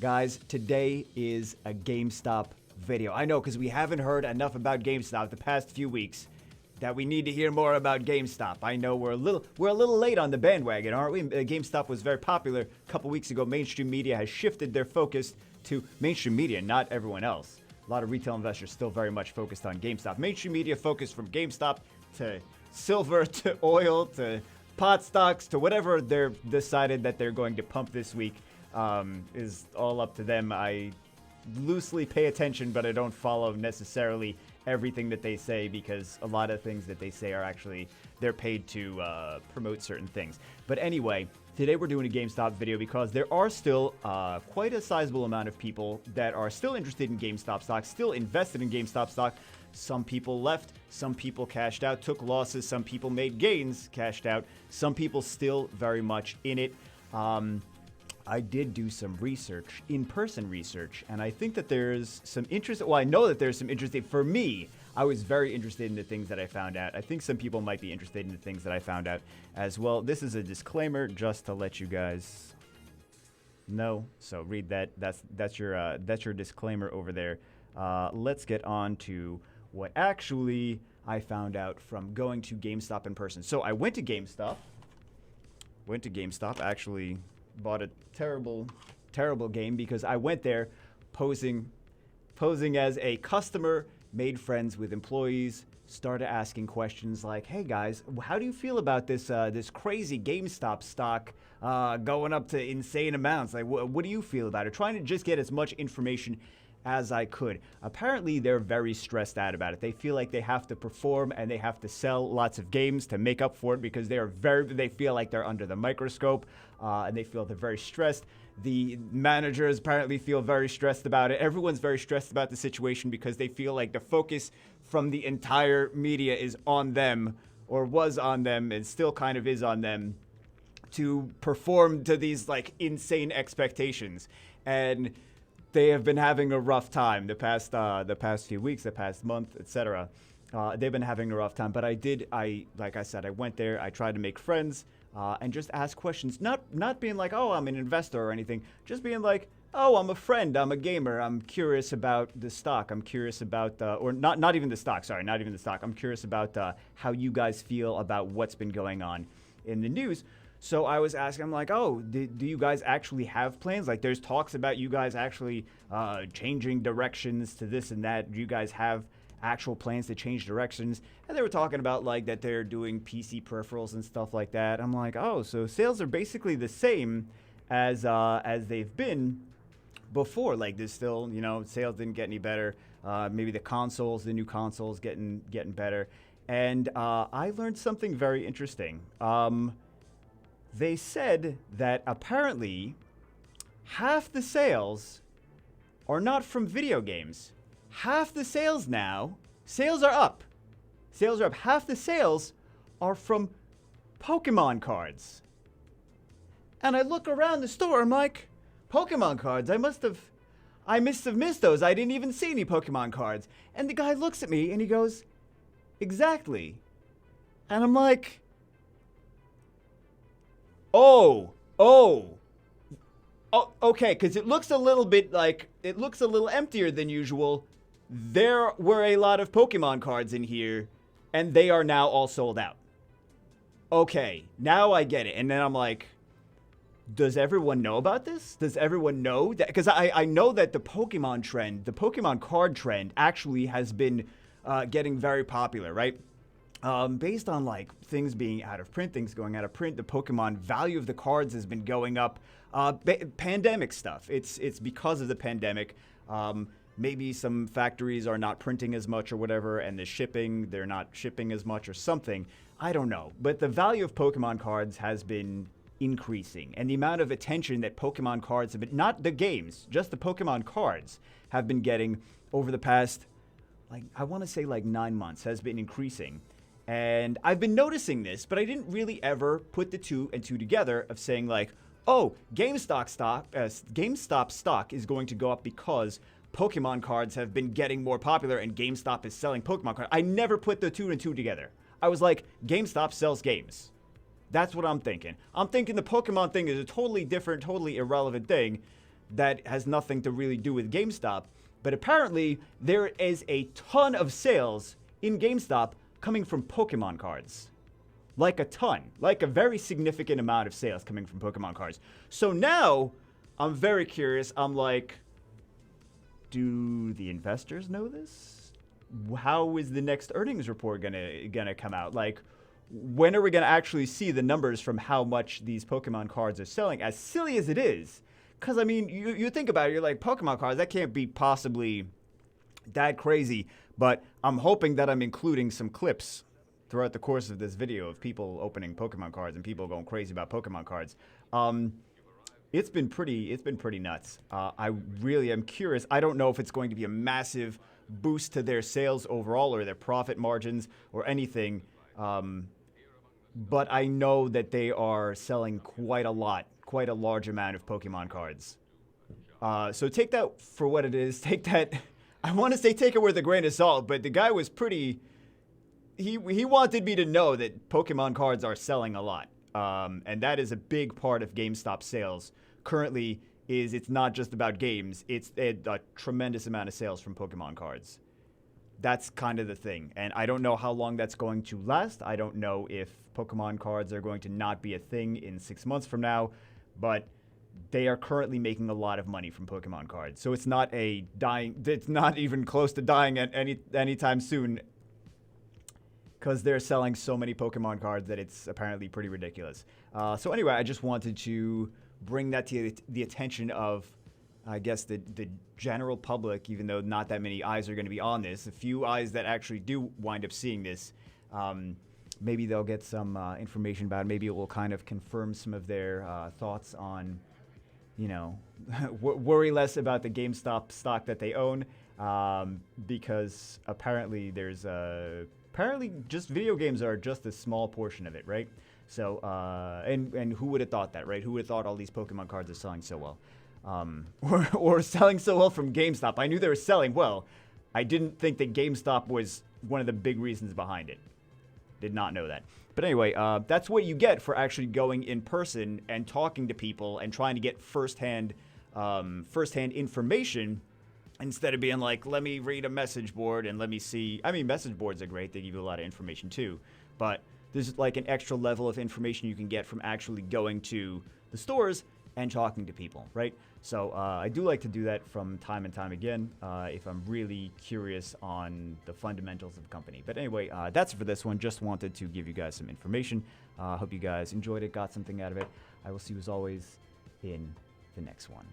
Guys, today is a GameStop video. I know, because we haven't heard enough about GameStop the past few weeks that we need to hear more about GameStop. I know we're a little late on the bandwagon, aren't we? GameStop was very popular a couple weeks ago. Mainstream media has shifted their focus to mainstream media, not everyone else. A lot of retail investors still very much focused on GameStop. Mainstream media focused from GameStop to silver to oil to pot stocks to whatever they're decided that they're going to pump this week. Is all up to them. I loosely pay attention, but I don't follow necessarily everything that they say, because a lot of things that they say are actually, they're paid to promote certain things. But anyway, today we're doing a GameStop video because there are still quite a sizable amount of people that are still interested in GameStop stock, still invested in GameStop stock. Some people left, some people cashed out, took losses, some people made gains, cashed out, some people still very much in it. I did do some research, in-person research, and I think that there's some interest. Well, I know that there's some interest. For me, I was very interested in the things that I found out. I think some people might be interested in the things that I found out as well. This is a disclaimer just to let you guys know. So read that. That's your disclaimer over there. Let's get on to what actually I found out from going to GameStop in person. So I went to GameStop. Actually bought a terrible game because I went there posing as a customer, made friends with employees, started asking questions like, hey guys, how do you feel about this crazy GameStop stock going up to insane amounts? Like, what do you feel about it? Trying to just get as much information as I could. Apparently, they're very stressed out about it. They feel like they have to perform and they have to sell lots of games to make up for it because they feel like they're under the microscope, and they feel they're very stressed. The managers apparently feel very stressed about it. Everyone's very stressed about the situation because they feel like the focus from the entire media is on them, or was on them, and still kind of is on them, to perform to these like insane expectations. And they have been having a rough time the past few weeks, the past month, etc. They've been having a rough time. But like I said, I went there. I tried to make friends and just ask questions. Not being like, oh, I'm an investor or anything. Just being like, oh, I'm a friend. I'm a gamer. I'm curious about the stock. I'm curious about, or not even the stock. Sorry, not even the stock. I'm curious about how you guys feel about what's been going on in the news. So I was asking, I'm like, oh, do you guys actually have plans? Like, there's talks about you guys actually changing directions to this and that. Do you guys have actual plans to change directions? And they were talking about, like, that they're doing PC peripherals and stuff like that. I'm like, oh, so sales are basically the same as they've been before. Like, there's still, sales didn't get any better. Maybe the new consoles getting better. And I learned something very interesting. They said that apparently half the sales are not from video games. Half the sales now, sales are up. Half the sales are from Pokemon cards. And I look around the store, I'm like, Pokemon cards, I must have missed those. I didn't even see any Pokemon cards. And the guy looks at me and he goes, exactly. And I'm like, Oh, okay, because it looks a little emptier than usual. There were a lot of Pokemon cards in here, and they are now all sold out. Okay, now I get it. And then I'm like, does everyone know about this? Does everyone know that? Because I know that the Pokemon card trend actually has been getting very popular, right? Based on like things being out of print, things going out of print, the Pokemon value of the cards has been going up. Pandemic stuff. It's because of the pandemic. Maybe some factories are not printing as much or whatever, and they're not shipping as much or something. I don't know. But the value of Pokemon cards has been increasing, and the amount of attention that Pokemon cards have been, not the games, just the Pokemon cards have been getting over the past, I want to say 9 months, has been increasing. And I've been noticing this, but I didn't really ever put the two and two together of saying like, oh, GameStop stock is going to go up because Pokemon cards have been getting more popular and GameStop is selling Pokemon cards. I never put the two and two together. I was like, GameStop sells games. That's what I'm thinking. I'm thinking the Pokemon thing is a totally different, totally irrelevant thing. that has nothing to really do with GameStop. But apparently, there is a ton of sales in GameStop coming from Pokemon cards. Like a ton. Like a very significant amount of sales coming from Pokemon cards. So now, I'm very curious. I'm like, do the investors know this? How is the next earnings report gonna come out? Like, when are we gonna actually see the numbers from how much these Pokemon cards are selling? As silly as it is. Because, I mean, you think about it, you're like, Pokemon cards, that can't be possibly that crazy. But I'm hoping that I'm including some clips throughout the course of this video of people opening Pokemon cards and people going crazy about Pokemon cards. It's been pretty nuts. I really am curious. I don't know if it's going to be a massive boost to their sales overall or their profit margins or anything. But I know that they are selling quite a large amount of Pokemon cards. So take that for what it is. Take that. I want to say take it with a grain of salt, but the guy was pretty. He wanted me to know that Pokemon cards are selling a lot, and that is a big part of GameStop sales. Currently, it's not just about games; it's a tremendous amount of sales from Pokemon cards. That's kind of the thing, and I don't know how long that's going to last. I don't know if Pokemon cards are going to not be a thing in 6 months from now, but they are currently making a lot of money from Pokemon cards. So it's not it's not even close to dying at anytime soon, because they're selling so many Pokemon cards that it's apparently pretty ridiculous. So anyway, I just wanted to bring that to the attention of, I guess, the general public, even though not that many eyes are going to be on this. A few eyes that actually do wind up seeing this, maybe they'll get some information about it. Maybe it will kind of confirm some of their thoughts on, you know, worry less about the GameStop stock that they own, because apparently there's apparently just video games are just a small portion of it, right? So, and who would have thought that, right? Who would have thought all these Pokemon cards are selling so well? Or selling so well from GameStop. I knew they were selling well. I didn't think that GameStop was one of the big reasons behind it. Did not know that. But anyway, that's what you get for actually going in person and talking to people and trying to get firsthand information, instead of being like, let me read a message board and let me see. I mean, message boards are great. They give you a lot of information too. But there's like an extra level of information you can get from actually going to the stores and talking to people, right? So I do like to do that from time and time again if I'm really curious on the fundamentals of the company. But anyway, that's it for this one. Just wanted to give you guys some information. Hope you guys enjoyed it, got something out of it. I will see you as always in the next one.